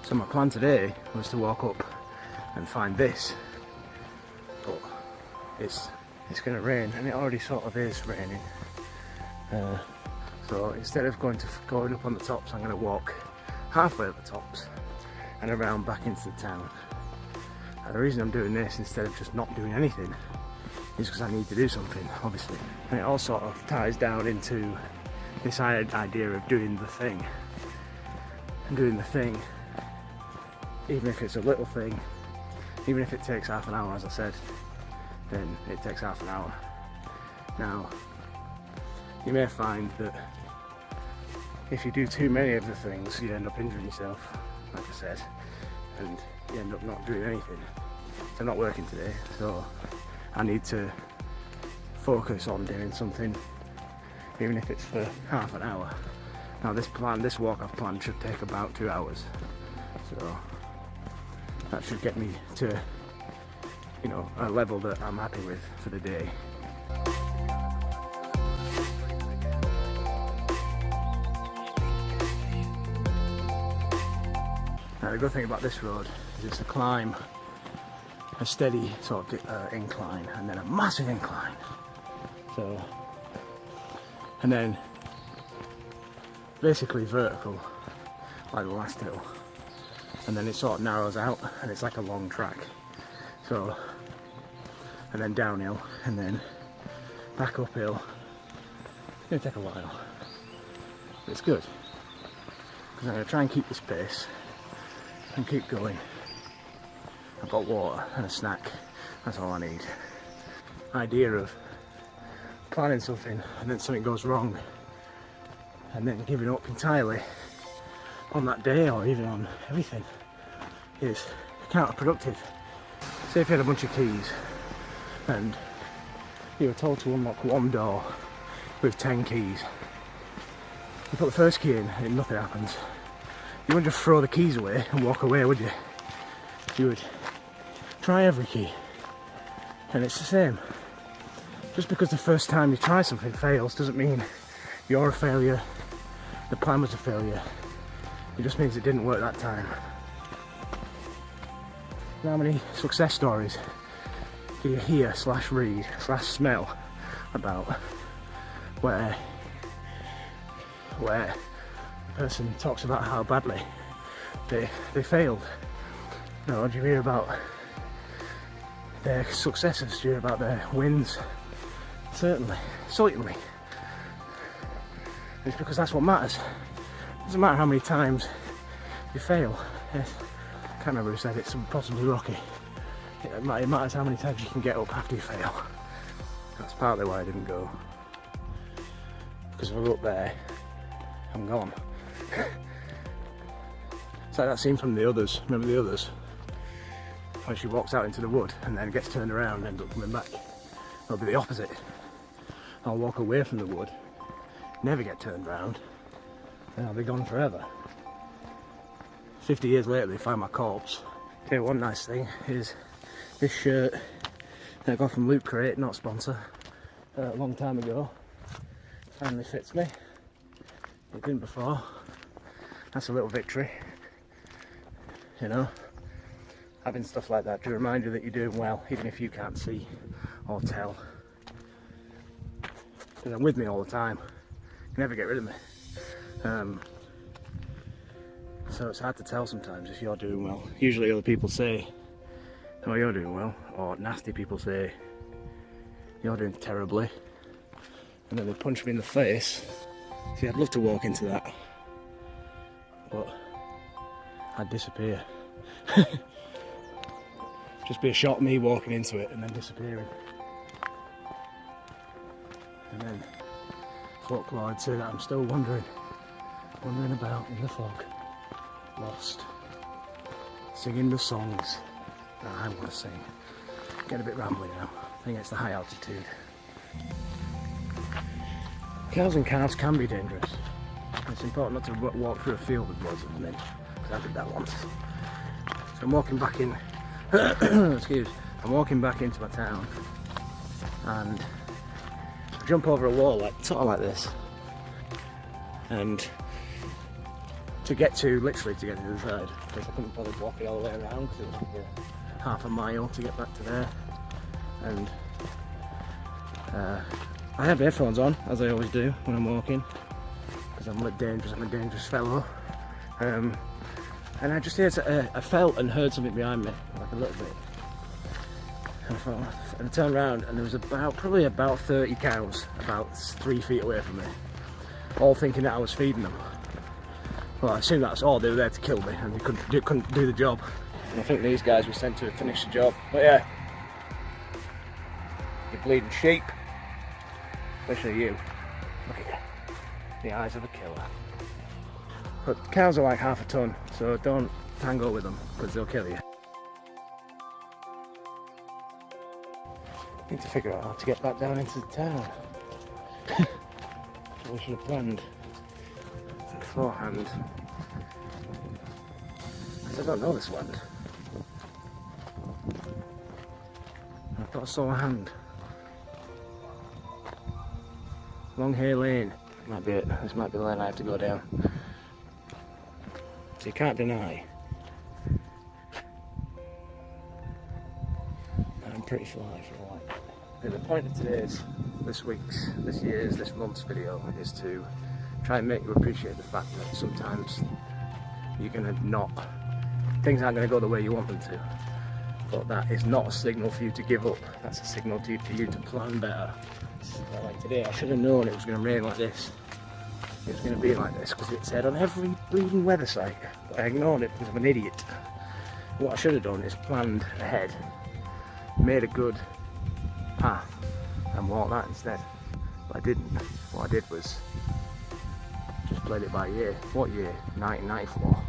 So my plan today was to walk up and find this, but it's going to rain, and it already sort of is raining. So instead of going up on the tops, I'm going to walk halfway up the tops and around back into the town. And the reason I'm doing this instead of just not doing anything is because I need to do something, obviously. And it all sort of ties down into this idea of doing the thing. And doing the thing, even if it's a little thing, even if it takes half an hour, as I said, then it takes half an hour. Now, you may find that if you do too many of the things, you end up injuring yourself, like I said, and you end up not doing anything. So I'm not working today, so I need to focus on doing something, even if it's for half an hour. Now this walk I've planned should take about 2 hours, so that should get me to, you know, a level that I'm happy with for the day. Now the good thing about this road is it's a steady sort of incline, and then a massive incline. So, and then basically vertical, like the last hill, and then it sort of narrows out, and it's like a long track. So, and then downhill, and then back uphill. It's going to take a while, but it's good because I'm going to try and keep this pace and keep going. I've got water and a snack, that's all I need. Idea of planning something and then something goes wrong and then giving up entirely on that day or even on everything is counterproductive. Say if you had a bunch of keys and you were told to unlock one door with 10 keys. You put the first key in and nothing happens. You wouldn't just throw the keys away and walk away, would you? You would try every key. And it's the same. Just because the first time you try something fails doesn't mean you're a failure, the plan was a failure. It just means it didn't work that time. How many success stories do you hear / read / smell about where a person talks about how badly they failed? No, do you hear about their successes? Do you hear about their wins? Certainly. It's because that's what matters. It doesn't matter how many times you fail. Yes. I can't remember who said it, possibly Rocky. It matters how many times you can get up after you fail. That's partly why I didn't go. Because if I go up there, I'm gone. It's like that scene from The Others. Remember The Others? When she walks out into the wood and then gets turned around and ends up coming back. It'll be the opposite. I'll walk away from the wood, never get turned around, and I'll be gone forever. 50 years later they find my corpse. Okay, one nice thing is this shirt that I got from Loot Crate, not sponsor, a long time ago. Finally fits me. It didn't before. That's a little victory, you know. Having stuff like that to remind you that you're doing well, even if you can't see or tell. Because I'm with me all the time. You can never get rid of me. So it's hard to tell sometimes if you're doing well. Usually other people say, oh, you're doing well, or nasty people say, you're doing terribly. And then they punch me in the face. See, I'd love to walk into that, but I'd disappear. Just be a shot of me walking into it and then disappearing. And then folklore would say that I'm still wandering about in the fog, lost, singing the songs that I want to sing. Get a bit rambly now. I think it's the high altitude. Cows and calves can be dangerous. It's important not to walk through a field with loads of them in, because I did that once. So I'm walking back in. I'm walking back into my town, and I jump over a wall, sort of like this, and literally to get to the side, because I couldn't probably walk it all the way around because it was like half a mile to get back to there. And I have headphones on, as I always do when I'm walking, because I'm a dangerous fellow. And I just I felt and heard something behind me, like a little bit. And I turned around and there was probably about 30 cows about 3 feet away from me, all thinking that I was feeding them. Well, I assume that's all. They were there to kill me and they couldn't do the job. And I think these guys were sent to finish the job. But yeah, you bleeding sheep, especially you. Look at you, the eyes of a killer. But cows are like half a ton, so don't tangle with them because they'll kill you. Need to figure out how to get back down into the town. We should have planned beforehand. Because I don't know this land. I thought I saw a hand. Long Hair Lane. Might be it. This might be the lane I have to go down. So you can't deny that I'm pretty fly for a while. Okay, the point of this month's video is to try and make you appreciate the fact that sometimes things aren't gonna go the way you want them to. But that is not a signal for you to give up. That's a signal for you to plan better. Like today, I should have known it was gonna rain like this. It was going to be like this because it said on every bleeding weather site, but I ignored it because I'm an idiot. What I should have done is planned ahead, made a good path and walked that instead, but I didn't. What I did was just played it by ear. What year? 1994.